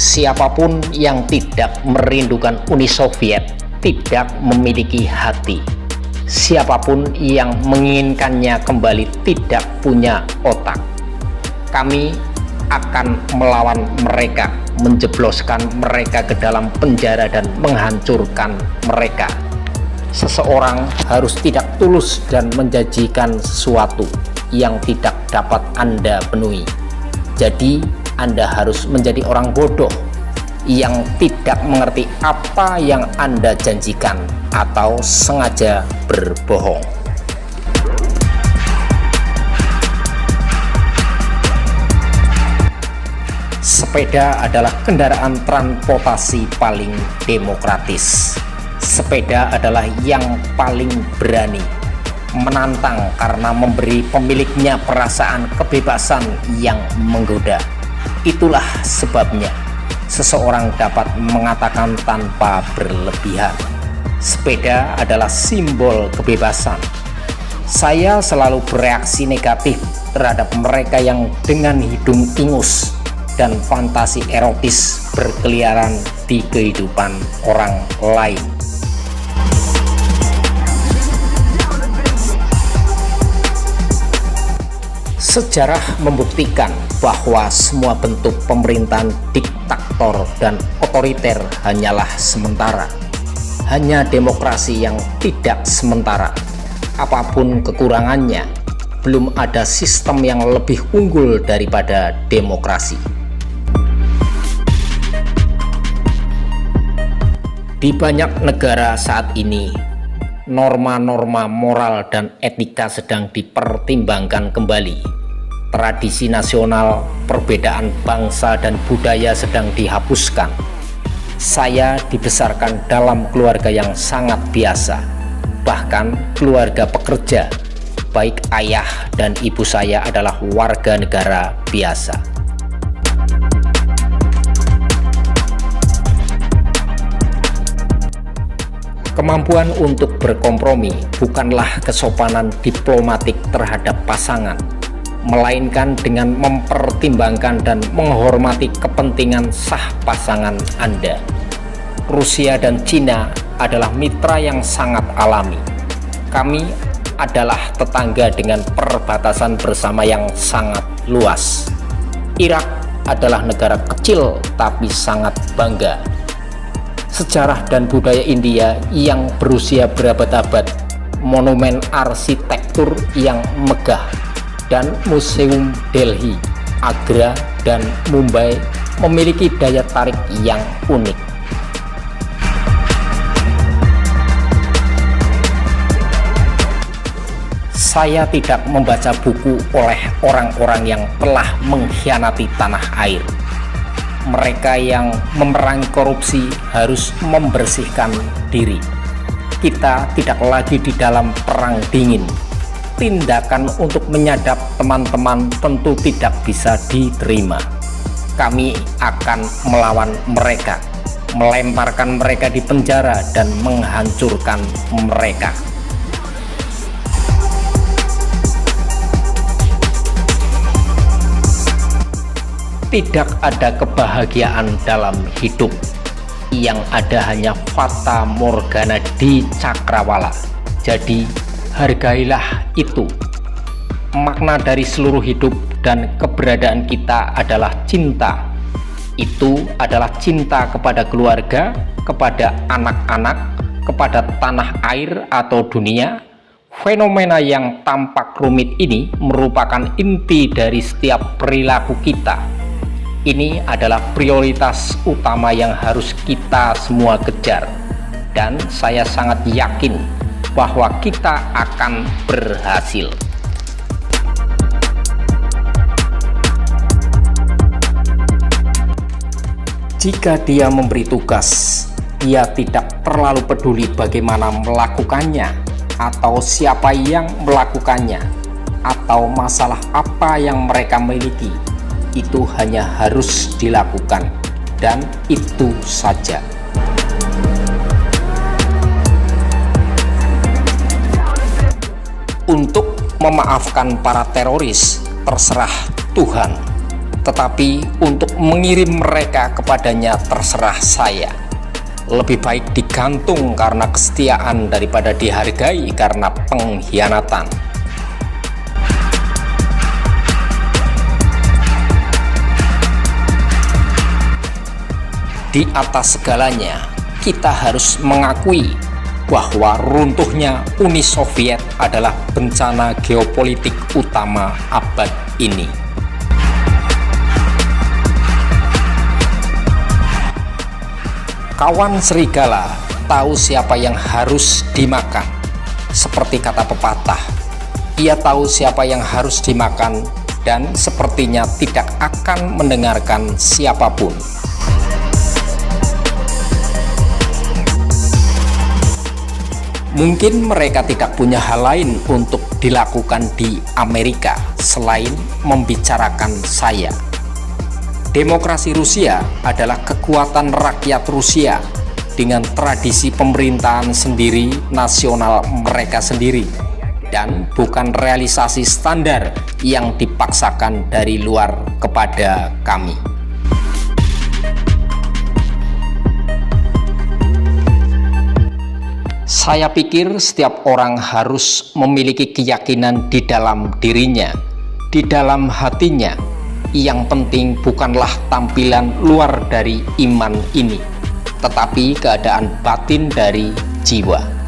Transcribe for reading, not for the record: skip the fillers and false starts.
Siapapun yang tidak merindukan Uni Soviet tidak memiliki hati. Siapapun yang menginginkannya kembali tidak punya otak. Kami akan melawan mereka, menjebloskan mereka ke dalam penjara dan menghancurkan mereka. Seseorang harus tidak tulus dan menjanjikan sesuatu yang tidak dapat Anda penuhi. Jadi Anda harus menjadi orang bodoh yang tidak mengerti apa yang Anda janjikan atau sengaja berbohong. Sepeda adalah kendaraan transportasi paling demokratis. Sepeda adalah yang paling berani, menantang karena memberi pemiliknya perasaan kebebasan yang menggoda. Itulah sebabnya seseorang dapat mengatakan tanpa berlebihan, sepeda adalah simbol kebebasan. Saya selalu bereaksi negatif terhadap mereka yang dengan hidung ingus dan fantasi erotis berkeliaran di kehidupan orang lain. Sejarah membuktikan bahwa semua bentuk pemerintahan diktator dan otoriter hanyalah sementara. Hanya demokrasi yang tidak sementara. Apapun kekurangannya, belum ada sistem yang lebih unggul daripada demokrasi. Di banyak negara saat ini, norma-norma moral dan etika sedang dipertimbangkan kembali. Tradisi nasional, perbedaan bangsa dan budaya sedang dihapuskan. Saya dibesarkan dalam keluarga yang sangat biasa, bahkan keluarga pekerja. Baik ayah dan ibu saya adalah warga negara biasa. Kemampuan untuk berkompromi bukanlah kesopanan diplomatik terhadap pasangan, melainkan dengan mempertimbangkan dan menghormati kepentingan sah pasangan Anda. Rusia dan Cina adalah mitra yang sangat alami. Kami adalah tetangga dengan perbatasan bersama yang sangat luas. Irak adalah negara kecil tapi sangat bangga. Sejarah dan budaya India yang berusia berabad-abad, monumen arsitektur yang megah, dan Museum Delhi, Agra, dan Mumbai memiliki daya tarik yang unik. Saya tidak membaca buku oleh orang-orang yang telah mengkhianati tanah air. Mereka yang memerangi korupsi harus membersihkan diri. Kita tidak lagi di dalam perang dingin. Tindakan untuk menyadap teman-teman tentu tidak bisa diterima. Kami akan melawan mereka, melemparkan mereka di penjara dan menghancurkan mereka. Tidak ada kebahagiaan dalam hidup. Yang ada hanya fata morgana di cakrawala. Jadi hargailah itu. Makna dari seluruh hidup dan keberadaan kita adalah cinta. Itu adalah cinta kepada keluarga, kepada anak-anak, kepada tanah air atau dunia. Fenomena yang tampak rumit ini merupakan inti dari setiap perilaku kita. Ini adalah prioritas utama yang harus kita semua kejar. Dan saya sangat yakin bahwa kita akan berhasil. Jika dia memberi tugas, dia tidak terlalu peduli bagaimana melakukannya, atau siapa yang melakukannya, atau masalah apa yang mereka miliki. Itu hanya harus dilakukan, dan itu saja. Untuk memaafkan para teroris terserah Tuhan. tetapi untuk mengirim mereka kepadanya terserah saya. Lebih baik digantung karena kesetiaan daripada dihargai karena pengkhianatan. Di atas segalanya, kita harus mengakui bahwa runtuhnya Uni Soviet adalah bencana geopolitik utama abad ini. Kawan serigala tahu siapa yang harus dimakan. Seperti kata pepatah, ia tahu siapa yang harus dimakan dan sepertinya tidak akan mendengarkan siapapun. Mungkin mereka tidak punya hal lain untuk dilakukan di Amerika selain membicarakan saya. Demokrasi Rusia adalah kekuatan rakyat Rusia dengan tradisi pemerintahan sendiri, nasional mereka sendiri, dan bukan realisasi standar yang dipaksakan dari luar kepada kami. Saya pikir setiap orang harus memiliki keyakinan di dalam dirinya, di dalam hatinya. Yang penting bukanlah tampilan luar dari iman ini, tetapi keadaan batin dari jiwa.